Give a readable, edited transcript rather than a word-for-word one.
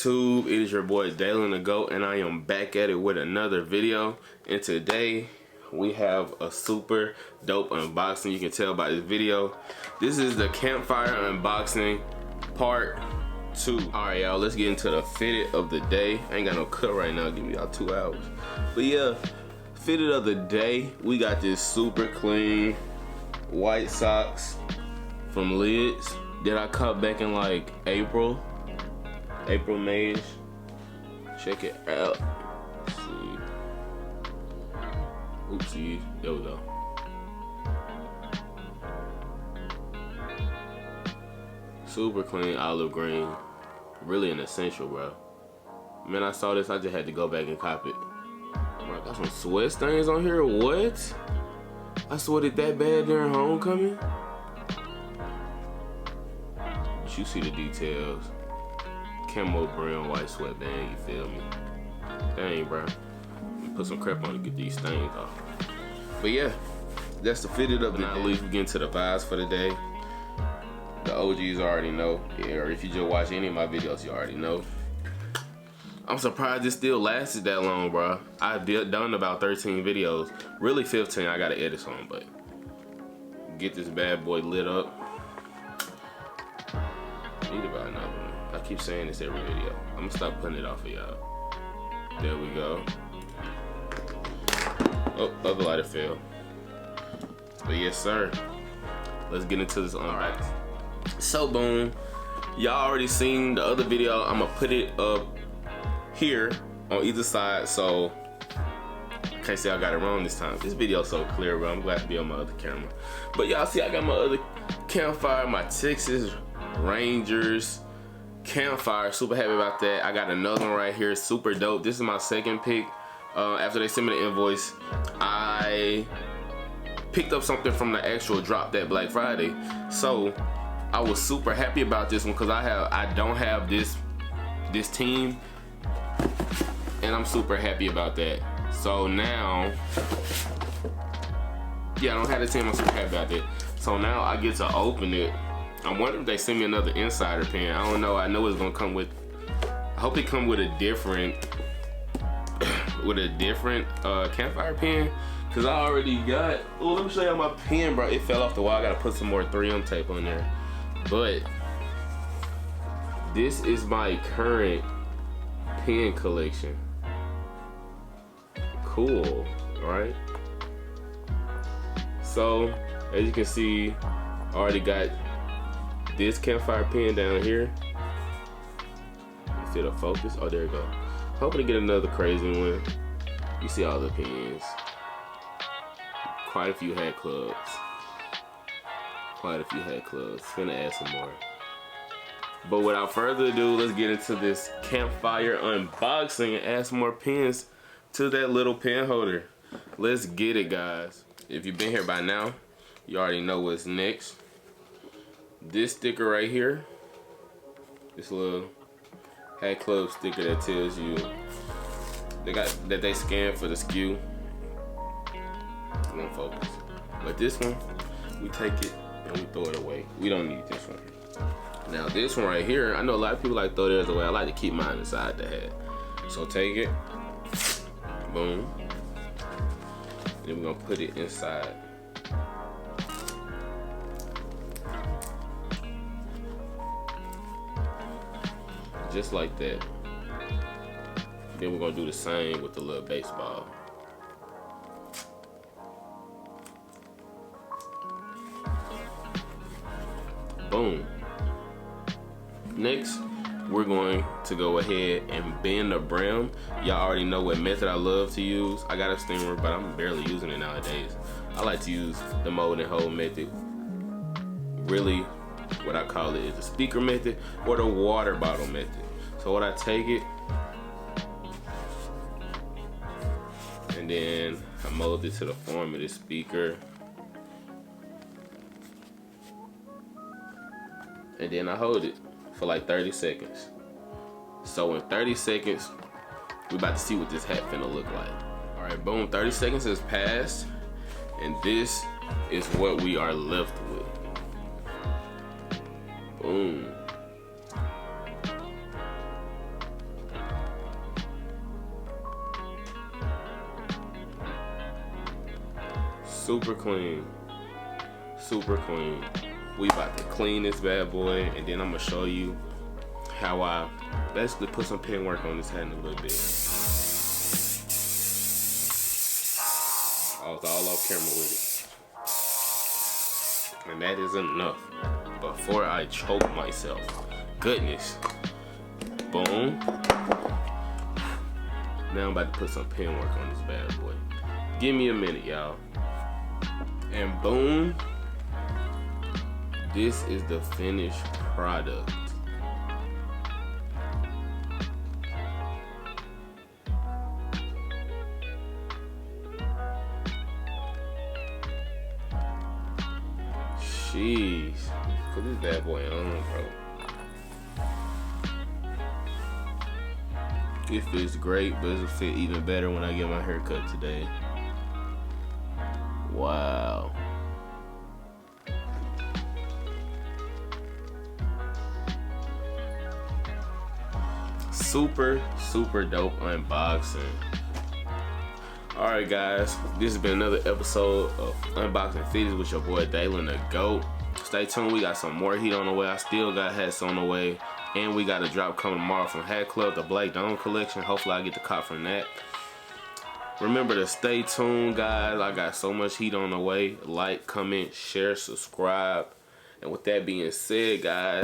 YouTube? It is your boy Dalen the GOAT, and I am back at it with another video. And today we have a super dope unboxing. You can tell by this video. This is the Campfire unboxing part 2. Alright y'all, let's get into the fitted of the day. I ain't got no cut right now, give me y'all 2 hours. But yeah, fitted of the day, we got this super clean white socks from Lids that I cut back in like April, May-ish. Check it out. Let's see. Oopsie, there we go. Super clean olive green. Really an essential, bro. Man, I saw this, I just had to go back and cop it. Bro, got some sweat stains on here, what? I sweated that bad during homecoming? But you see the details. Camo brown white sweatband, you feel me? Dang, bro. Put some crap on to get these stains off. But yeah, that's the fitted up. Now at least we get into the vibes for the day. The OGs already know, or if you just watch any of my videos, you already know. I'm surprised this still lasted that long, bro. I've done about 13 videos. Really 15, I gotta edit some, but get this bad boy lit up. Need about another one. I keep saying this every video. I'm gonna stop putting it off for y'all. There we go. Oh, other lighter fell. But yes, sir. Let's get into this unboxing. So boom, y'all already seen the other video. I'm gonna put it up here on either side, so I can't say I got it wrong this time. This video's so clear, bro. I'm glad to be on my other camera. But y'all see I got my other Campfire, my Texas Rangers Campfire. Super happy about that. I got another one right here, super dope. This is my second pick. After they sent me the invoice, I picked up something from the actual drop that Black Friday. So I was super happy about this one because I don't have this team, and I'm super happy about that. So now, yeah, I don't have the team. I'm super happy about that. So now I get to open it. I wonder if they send me another insider pin. I don't know. I know it's gonna come with. I hope it come with a different, Campfire pin. Cause I already got. Oh, let me show you my pin, bro. It fell off the wall. I gotta put some more 3M tape on there. But this is my current pen collection. Cool, right? So as you can see, I already got this Campfire pen down here. Is it a focus? Oh, there you go. Hoping to get another crazy one. You see all the pens. Quite a few Hatclubs. Gonna add some more. But without further ado, let's get into this Campfire unboxing and add some more pens to that little pen holder. Let's get it, guys. If you've been here by now, you already know what's next. This sticker right here, this little Hatclub sticker that tells you that they scan for the SKU. It won't focus. But this one, we take it and we throw it away. We don't need this one. Now this one right here, I know a lot of people like to throw theirs away. I like to keep mine inside the hat. So take it, boom. Then we're gonna put it inside. Just like that. Then we're gonna do the same with the little baseball. Boom. Next, we're going to go ahead and bend the brim. Y'all already know what method I love to use. I got a steamer, but I'm barely using it nowadays. I like to use the mold and hold method. Really, what I call it is the speaker method or the water bottle method. So what I take it, and then I mold it to the form of this speaker. And then I hold it for like 30 seconds. So in 30 seconds, we're about to see what this hat finna look like. All right, boom, 30 seconds has passed, and this is what we are left with. Boom. Super clean. Super clean. We about to clean this bad boy, and then I'm gonna show you how I basically put some pen work on this hat in a little bit. I was all off camera with it. And that is enough before I choke myself. Goodness. Boom. Now I'm about to put some pen work on this bad boy. Give me a minute, y'all. And boom. This is the finished product. Jeez. Put this bad boy on, bro. It fits great, but it'll fit even better when I get my hair cut today. Wow. Super dope unboxing. Alright guys, this has been another episode of Unboxing Phillies with your boy Dalen the GOAT. Stay tuned, we got some more heat on the way. I still got hats on the way. And we got a drop coming tomorrow from Hatclub, the Black Dome collection. Hopefully I get the cop from that. Remember to stay tuned, guys. I got so much heat on the way. Like, comment, share, subscribe. And with that being said, guys,